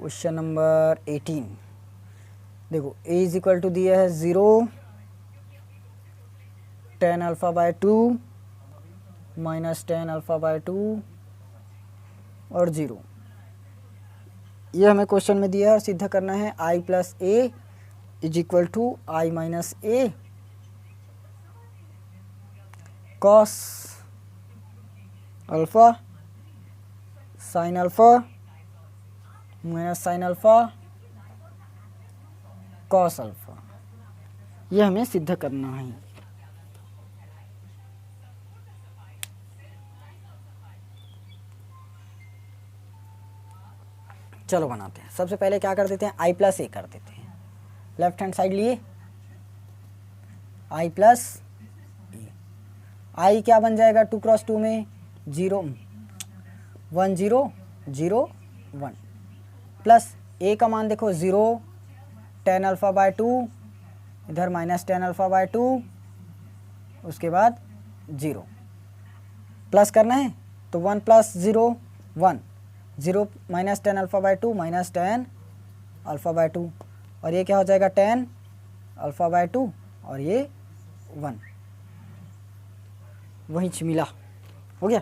Question number 18 देखो a is equal to दिया है 0 tan alpha bye 2 minus tan alpha bye 2 और 0। ये हमें क्वेश्चन में दिया है और सिद्ध करना है i plus A is equal to I minus A cos alpha sine alpha minus sine alpha cos alpha. ये हमें सिद्ध करना है। चलो बनाते हैं। सबसे पहले क्या कर देते हैं, आई प्लस ए कर देते हैं। लेफ्ट हैंड साइड लिए आई प्लस ए, आई क्या बन जाएगा 2 क्रॉस 2 में 0 1 0 0 1 प्लस ए का मान देखो 0 tan अल्फ़ा बाय 2 इधर माइनस tan अल्फ़ा बाय 2 उसके बाद 0 प्लस करना है तो 1 plus 0 1 0 minus tan alpha bye 2 minus tan alpha bye 2 और ये क्या हो जाएगा tan अल्फ़ा बाय 2 और ये 1 वहीं मिला हो गया।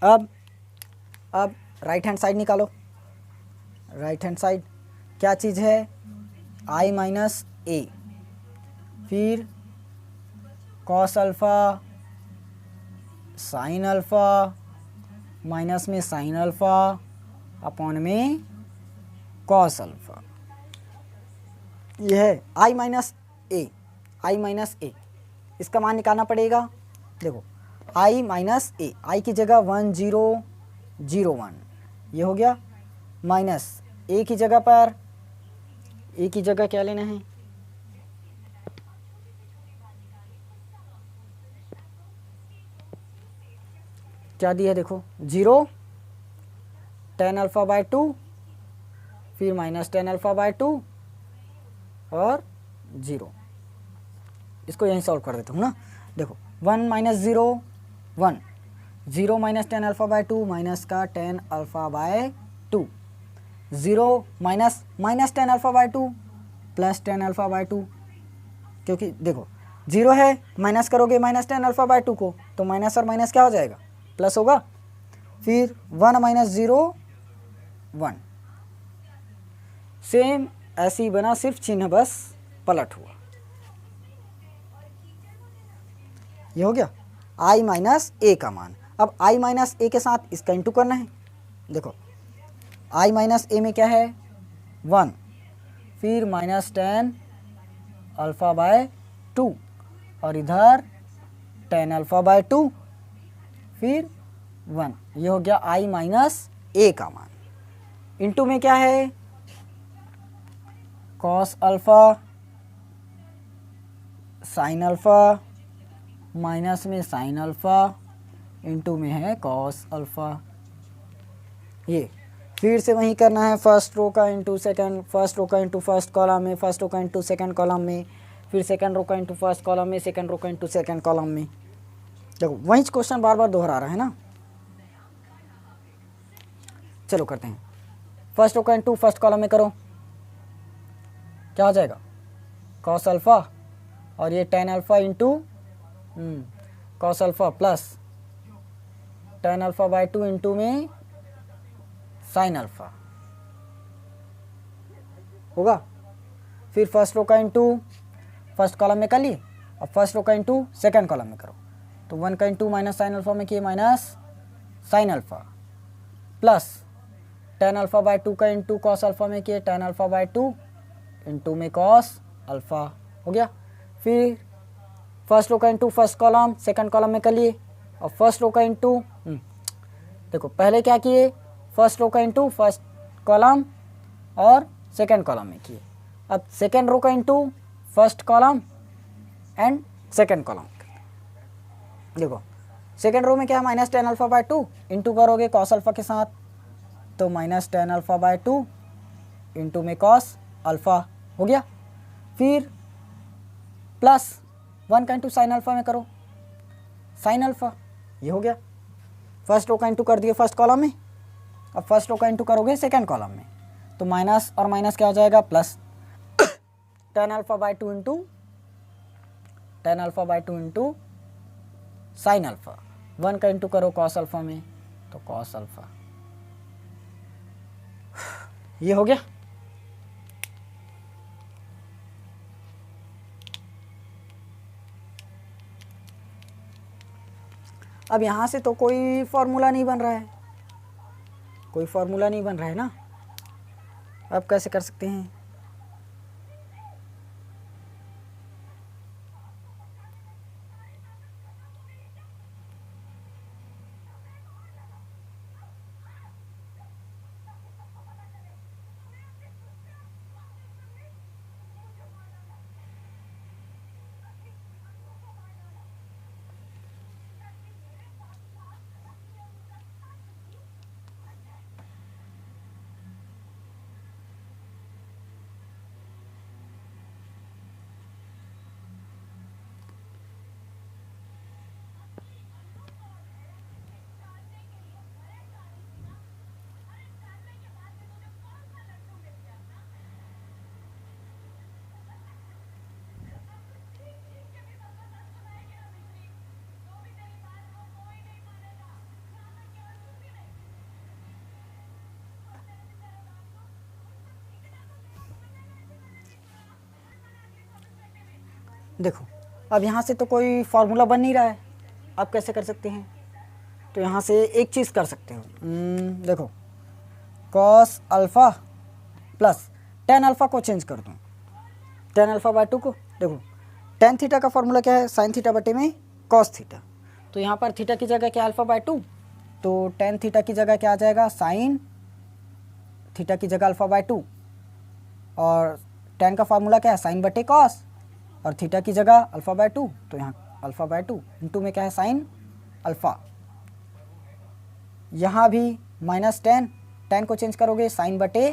अब राइट हैंड साइड निकालो। राइट हैंड साइड क्या चीज़ है i माइनस ए फिर cos alpha sine alpha minus में साइन अल्फ़ा अपॉन में कॉस अल्फ़ा। यह है i माइनस ए इसका मान निकालना पड़ेगा। देखो i माइनस ए, आई की जगह 1 0 0 1 ये हो गया माइनस ए की जगह पर ए की जगह क्या लेना है क्या दिया है देखो 0 tan अल्फ़ा बाय 2 फिर माइनस tan अल्फ़ा बाय 2 और 0। इसको यहीं सॉल्व कर देता हूँ ना। देखो 1 minus 0 1 0 minus tan alpha bye 2 minus का tan alpha bye 2 0 minus minus tan alpha bye 2 plus tan alpha bye 2 क्योंकि देखो 0 है माइनस करोगे माइनस tan अल्फ़ा बाय 2 को तो माइनस और माइनस क्या हो जाएगा प्लस होगा। फिर 1 माइनस 0 1 सेम ऐसे ही बना, सिर्फ चिन्ह बस पलट हुआ। ये हो गया i माइनस ए का मान। अब i माइनस ए के साथ इसका इंटू करना है। देखो i माइनस ए में क्या है 1 फिर माइनस tan अल्फ़ा बाय 2 और इधर tan अल्फ़ा बाय 2 फिर 1। ये हो गया i माइनस ए का मान। इंटू में क्या है cos alpha sine alpha minus में साइन अल्फ़ा इंटू में है कॉस अल्फ़ा। ये फिर से वही करना है, फर्स्ट रो का इंटू सेकंड, फर्स्ट रो का इंटू फर्स्ट कॉलम में, फर्स्ट रो का इंटू सेकंड कॉलम में, फिर सेकंड रो का इंटू फर्स्ट कॉलम में, सेकंड रो का इंटू सेकंड कॉलम में। देखो वही क्वेश्चन बार बार दोहरा रहा है ना। चलो करते हैं। फर्स्ट रो का इंटू फर्स्ट कॉलम में करो, क्या हो जाएगा कॉस अल्फ़ा और ये tan alpha into cos alpha plus tan alpha bye 2 into में साइन अल्फ़ा होगा। फिर फर्स्ट रो का इंटू फर्स्ट कॉलम में कर लिए और फर्स्ट रो का इंटू सेकंड कॉलम में करो तो 1 का इंटू माइनस साइन अल्फ़ा में किए minus sine alpha plus tan alpha bye 2 का इंटू कॉस अल्फ़ा में किए tan अल्फ़ा बाय 2 इंटू में कॉस अल्फ़ा हो गया। फिर फर्स्ट रो का into first column second column में कर लिए और फर्स्ट रो का इंटू देखो पहले क्या किए फर्स्ट रो का इंटू फर्स्ट कॉलम और सेकंड कॉलम में किए। अब सेकंड रो का into first column and second column. देखो सेकंड रो में क्या है minus tan alpha bye 2 into करोगे कॉस अल्फ़ा के साथ तो minus tan alpha bye 2 into में कॉस अल्फ़ा हो गया। फिर प्लस 1 का इंटू साइन अल्फ़ा में करो साइन अल्फ़ा, ये हो गया। फर्स्ट रो का इंटू कर दिए फर्स्ट कॉलम में अब फर्स्ट रो का इंटू करोगे सेकेंड कॉलम में, तो माइनस और माइनस क्या हो जाएगा plus, tan alpha by two into sine alpha, 1 का इंटू करो कॉस अल्फा में तो कॉस अल्फा। ये हो गया। अब यहाँ से तो कोई फॉर्मूला नहीं बन रहा है, कोई फॉर्मूला नहीं बन रहा है ना, अब कैसे कर सकते हैं? देखो अब यहाँ से तो कोई फार्मूला बन नहीं रहा है, आप कैसे कर सकते हैं? तो यहाँ से एक चीज़ कर सकते हो, देखो cos alpha plus tan alpha को चेंज कर दूँ, टेन अल्फ़ा बाई टू को, देखो टेन थीटा का फार्मूला क्या है, साइन थीटा बटे में कॉस थीटा, तो यहाँ पर थीटा की जगह क्या अल्फ़ा बाई टू, तो टेन थीटा की जगह क्या आ जाएगा साइन थीटा की जगह अल्फ़ा बाई टू, और टेन का फार्मूला क्या है साइन बटे कॉस, और थीटा की जगह अल्फ़ा बाई टू, तो यहाँ अल्फ़ा बाई टू इंटू में क्या है साइन अल्फ़ा। यहाँ भी माइनस टेन, टेन को चेंज करोगे साइन बटे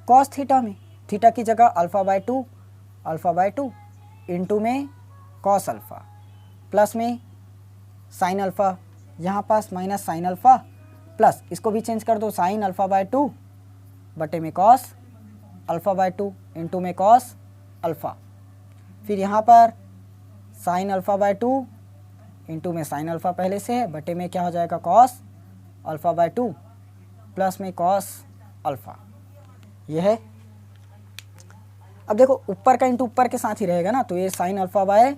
कॉस थीटा में, थीटा की जगह अल्फ़ा बाई टू इंटू में कॉस अल्फ़ा, प्लस में साइन अल्फ़ा, यहाँ पास माइनस साइन अल्फ़ा, प्लस इसको भी चेंज कर दो साइन अल्फ़ा बाई टू बटे में cos alpha by two into में कॉस अल्फ़ा, फिर यहाँ पर sine alpha by two into में साइन अल्फ़ा पहले से है, बटे में क्या हो जाएगा cos alpha by two plus में कॉस अल्फ़ा, ये है। अब देखो ऊपर का इंटू ऊपर के साथ ही रहेगा ना, तो ये sign alpha by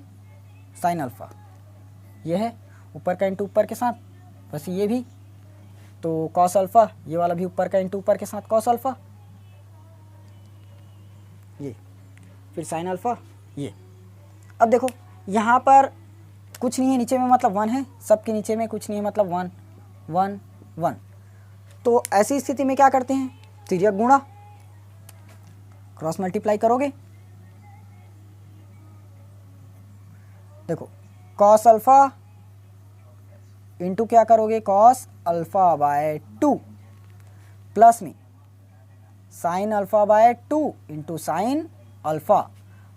sine alpha, ये है ऊपर का इंटू ऊपर के साथ, बस ये भी तो कॉस अल्फ़ा, ये वाला भी ऊपर का इंटू ऊपर के साथ कॉस अल्फ़ा, ये फिर साइन अल्फ़ा, ये। अब देखो यहाँ पर कुछ नहीं है नीचे में, मतलब 1 है, सबके नीचे में कुछ नहीं है, मतलब 1 1 1, तो ऐसी स्थिति में क्या करते हैं, तिर्यक गुणा, क्रॉस मल्टीप्लाई करोगे, देखो कॉस अल्फ़ा इंटू क्या करोगे cos alpha by two, plus में sine alpha by two into sine alpha,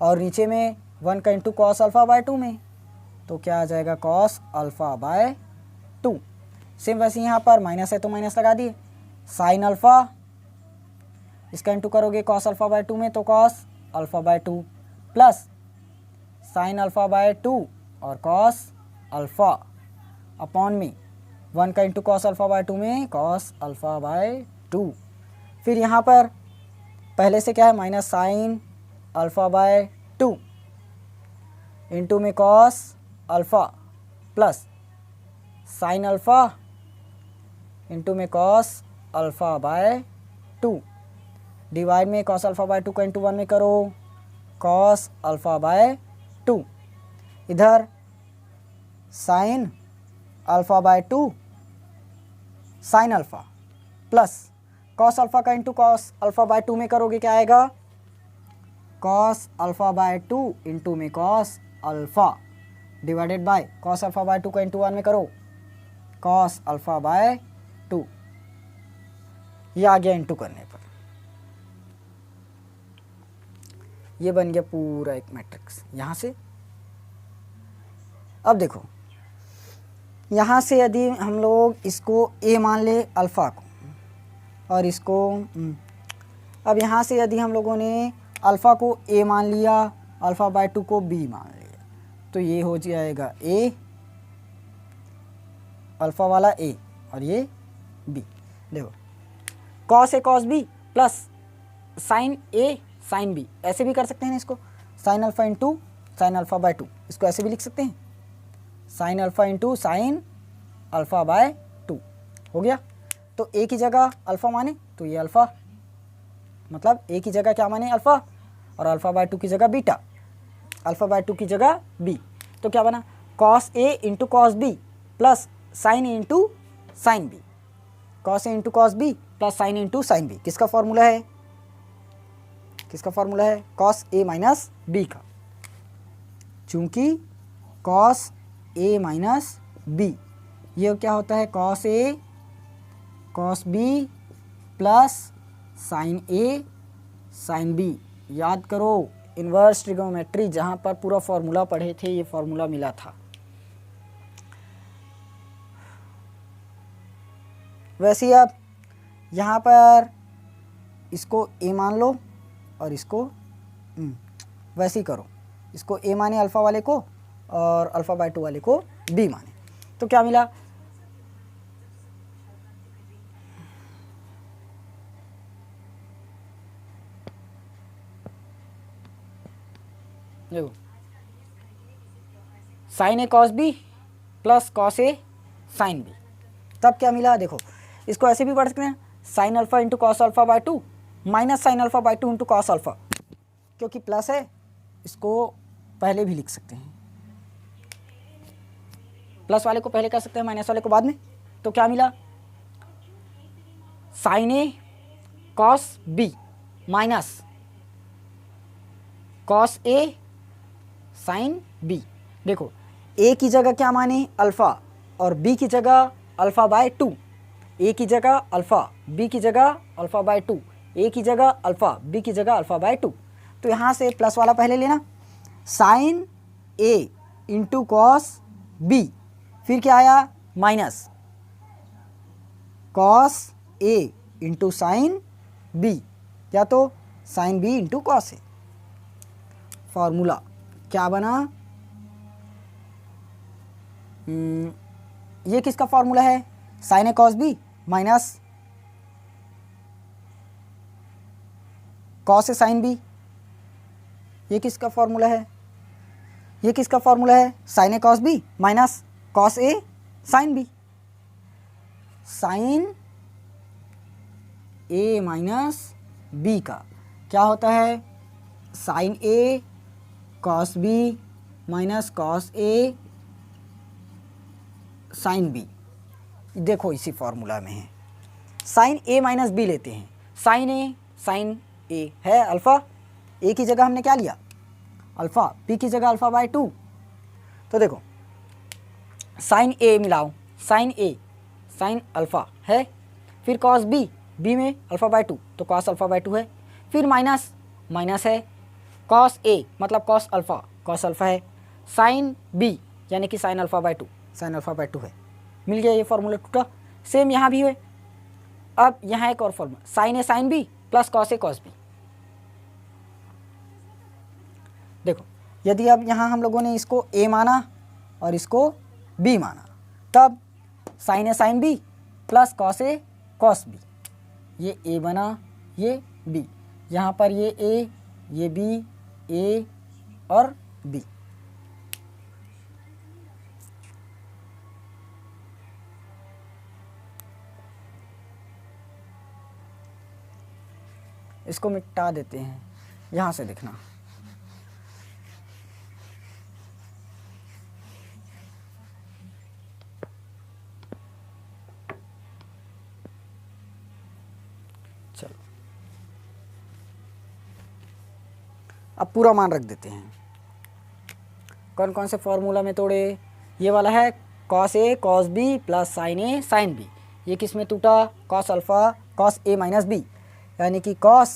और नीचे में 1 का into cos alpha by two में, तो क्या आ जाएगा cos alpha by two. Same वैसे यहाँ पर माइनस है तो माइनस लगा दिए, साइन अल्फ़ा, इसका इंटू करोगे कॉस अल्फ़ा बाय टू में तो cos alpha by two, plus sine alpha by two और कॉस अल्फ़ा अपॉन में 1 का into cos alpha by two में कॉस अल्फ़ा बाय टू, फिर यहाँ पर पहले से क्या है minus sine alpha by two into में cos alpha plus sine alpha into में cos alpha by two, divide में कॉस अल्फ़ा बाय टू का इंटू 1 में करो कॉस अल्फ़ा बाय टू, इधर sine alpha by two sine alpha plus cos alpha का into cos alpha by two में करोगे क्या आएगा cos alpha by two into में cos alpha, divided by cos alpha by two का into 1 में करो कॉस अल्फ़ा बाय टू, ये आ गया इंटू करने पर, ये बन गया पूरा एक मैट्रिक्स यहाँ से। अब देखो यहाँ से यदि हम लोग इसको ए मान ले अल्फ़ा को, और इसको अब यहाँ से यदि हम लोगों ने अल्फ़ा को a मान लिया, अल्फ़ा बाय 2 को b मान लिया, तो ये हो जाएगा a, अल्फ़ा वाला a और ये b। देखो cos A cos B plus sine A sine B, ऐसे भी कर सकते हैं इसको, sign alpha into sine alpha bye 2, इसको ऐसे भी लिख सकते हैं, sign alpha into sine alpha bye 2 हो गया। तो ए की जगह अल्फ़ा माने तो ये अल्फ़ा, मतलब ए की जगह क्या माने अल्फ़ा, और अल्फ़ा बाय 2 की जगह बीटा, अल्फ़ा बाय 2 की जगह बी, तो क्या बना cos A into cos B plus sine A into sine B, cos A into cos B plus sine into sine B. किसका फॉर्मूला है, किसका फॉर्मूला है, कॉस ए माइनस बी का, चूंकि कॉस ए माइनस बी ये क्या होता है, cos A cos B plus sine A sine B. याद करो इन्वर्स ट्रिगोनोमेट्री जहाँ पर पूरा फॉर्मूला पढ़े थे, ये फॉर्मूला मिला था। वैसे अब यहाँ पर इसको a मान लो और इसको वैसे ही करो, इसको a माने अल्फ़ा वाले को और अल्फ़ा बाय 2 वाले को b माने, तो क्या मिला, देखो sign A cos B plus cos A sine B, तब क्या मिला, देखो इसको ऐसे भी पढ़ सकते हैं, sign alpha into cos alpha bye 2 minus sine alpha bye 2 into cos alpha, क्योंकि प्लस है इसको पहले भी लिख सकते हैं, प्लस वाले को पहले कर सकते हैं, माइनस वाले को बाद में। तो क्या मिला, sign A cos B minus cos A sine B. देखो ए की जगह क्या माने अल्फ़ा और बी की जगह अल्फ़ा बाय 2, ए की जगह अल्फ़ा बी की जगह अल्फ़ा बाय 2, ए की जगह अल्फ़ा बी की जगह अल्फ़ा बाय 2। तो यहाँ से प्लस वाला पहले लेना, sign A into cos B, फिर क्या आया minus cos A into sine B, या तो sine B into cos A. Formula क्या बना, ये किसका फॉर्मूला है, sign A cos B minus cos A sine B, ये किसका फॉर्मूला है, ये किसका फॉर्मूला है, sign A cos B minus cos A sine B, sign A minus B का क्या होता है, sign A cos B minus cos A sine B. देखो इसी फॉर्मूला में है, साइन ए माइनस बी लेते हैं, साइन ए है अल्फ़ा, ए की जगह हमने क्या लिया अल्फ़ा, बी की जगह अल्फ़ा बाय 2। तो देखो साइन ए मिलाओ, साइन ए साइन अल्फ़ा है, फिर कॉस बी, बी में अल्फ़ा बाय 2 तो कॉस अल्फ़ा बाय 2 है, फिर माइनस माइनस है, कॉस ए मतलब कॉस अल्फ़ा है, साइन बी यानी कि sign alpha bye 2, sign alpha bye 2 है। मिल गया ये फॉर्मूला टूटा। सेम यहाँ भी हुए। अब यहाँ एक और formula, sign A sine B plus cos A cos B. देखो यदि अब यहाँ हम लोगों ने इसको ए माना और इसको बी माना, तब sign A sine B plus cos A cos B, ये ए बना ये बी, यहाँ पर ये ए ये बी, ए और बी। इसको मिटा देते हैं, यहाँ से देखना, चलो अब पूरा मान रख देते हैं। कौन कौन से फॉर्मूला में तोड़े, ये वाला है cos A cos B plus sine A sine B, ये किस में टूटा, cos alpha cos A minus B, यानी कि कॉस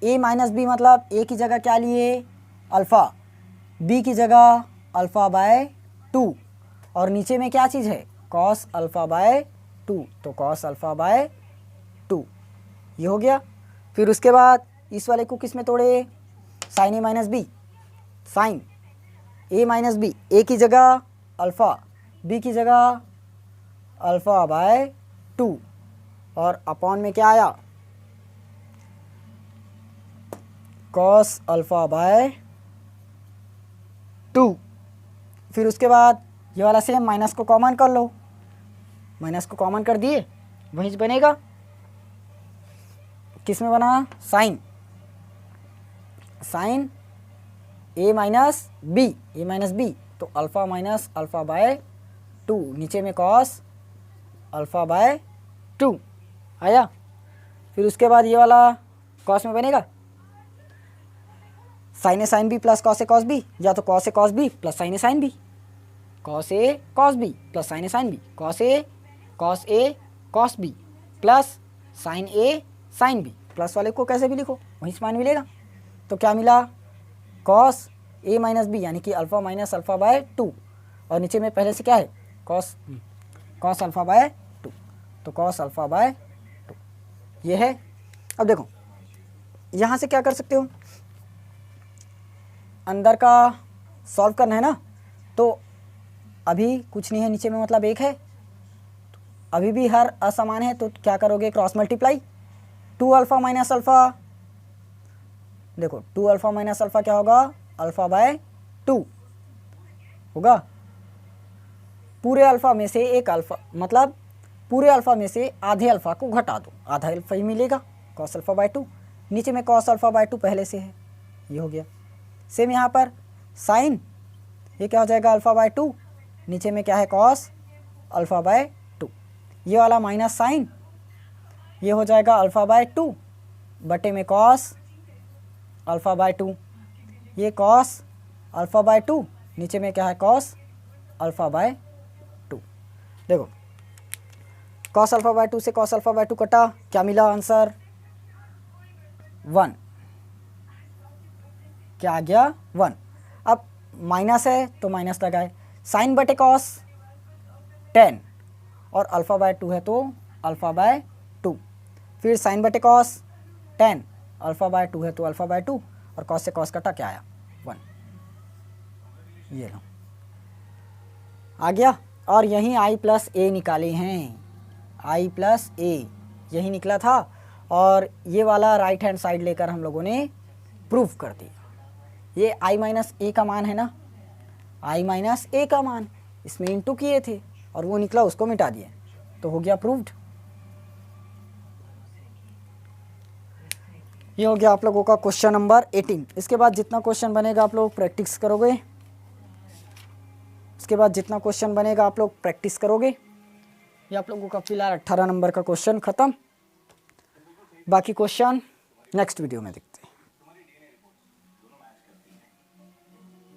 ए माइनस बी मतलब ए की जगह क्या लिए अल्फ़ा, बी की जगह अल्फ़ा बाय 2, और नीचे में क्या चीज़ है कॉस अल्फ़ा बाय 2, तो कॉस अल्फ़ा बाय 2 ये हो गया। फिर उसके बाद इस वाले को किस में तोड़े, साइन ए माइनस बी, साइन ए माइनस बी, ए की जगह अल्फ़ा, बी की जगह अल्फ़ा बाय 2 और अपॉन में क्या आया, कॉस अल्फ़ा बाय 2। फिर उसके बाद ये वाला सेम माइनस को कॉमन कर लो, माइनस को कॉमन कर दिए, वहीं बनेगा किस में बना, साइन, साइन ए माइनस बी, ए माइनस बी तो अल्फ़ा माइनस अल्फ़ा बाय 2, नीचे में कॉस अल्फ़ा बाय 2 आया। फिर उसके बाद ये वाला कॉस में बनेगा sign A sine B plus cos A cos B, या तो cos A cos B plus sine A sign B, cos A cos B plus sine A sign B, cos A cos B plus sine A sine B, plus वाले को कैसे भी लिखो वहीं से मान मिलेगा। तो क्या मिला, कॉस ए माइनस बी यानी कि अल्फ़ा माइनस अल्फ़ा बाय 2 और नीचे में पहले से क्या है, कॉस अल्फ़ा बाय 2, तो कॉस अल्फ़ा बाय 2 ये है। अब देखो यहाँ से क्या कर सकते हो, अंदर का सॉल्व करना है ना, तो अभी कुछ नहीं है नीचे में, मतलब 1 है, अभी भी हर असमान है, तो क्या करोगे, cross multiply, 2 alpha minus alpha, देखो 2 अल्फ़ा माइनस अल्फ़ा क्या होगा, अल्फ़ा बाय 2 होगा, पूरे अल्फ़ा में से एक अल्फ़ा, मतलब पूरे अल्फ़ा में से आधे अल्फ़ा को घटा दो, आधा अल्फ़ा ही मिलेगा, कॉस अल्फ़ा बाय 2, नीचे में कॉस अल्फ़ा बाय 2 पहले से है, ये हो गया। सेम यहाँ पर साइन, ये क्या हो जाएगा, अल्फ़ा बाय 2, नीचे में क्या है, कॉस अल्फ़ा बाय 2, ये वाला माइनस साइन, ये हो जाएगा अल्फ़ा बाय 2 बटे में कॉस अल्फ़ा बाय 2, ये कॉस अल्फ़ा बाय 2, नीचे में क्या है, कॉस अल्फ़ा बाय 2। देखो कॉस अल्फ़ा बाय 2 से कॉस अल्फ़ा बाय 2 कटा, क्या मिला आंसर, 1, क्या आ गया, 1। अब माइनस है तो माइनस लगाए, साइन बटे कॉस 10 और अल्फ़ा बाय 2 है तो अल्फ़ा बाय 2, फिर साइन बटे कॉस 10, अल्फ़ा बाय 2 है तो अल्फ़ा बाय 2 और कॉस से कॉस कटा, क्या आया, 1, ये लो आ गया। और यहीं आई प्लस ए निकाले हैं, आई प्लस ए यही निकला था, और ये वाला राइट हैंड साइड लेकर हम लोगों ने प्रूफ कर दिया। ये आई माइनस ए का मान है ना, आई माइनस ए का मान, इसमें इंटू किए थे और वो निकला, उसको मिटा दिए, तो हो गया प्रूव्ड। ये हो गया आप लोगों का क्वेश्चन नंबर 18। इसके बाद जितना क्वेश्चन बनेगा आप लोग प्रैक्टिस करोगे, इसके बाद जितना क्वेश्चन बनेगा आप लोग प्रैक्टिस करोगे। ये आप लोगों का फिलहाल 18 नंबर का क्वेश्चन ख़त्म, बाकी क्वेश्चन नेक्स्ट वीडियो में देखते हैं।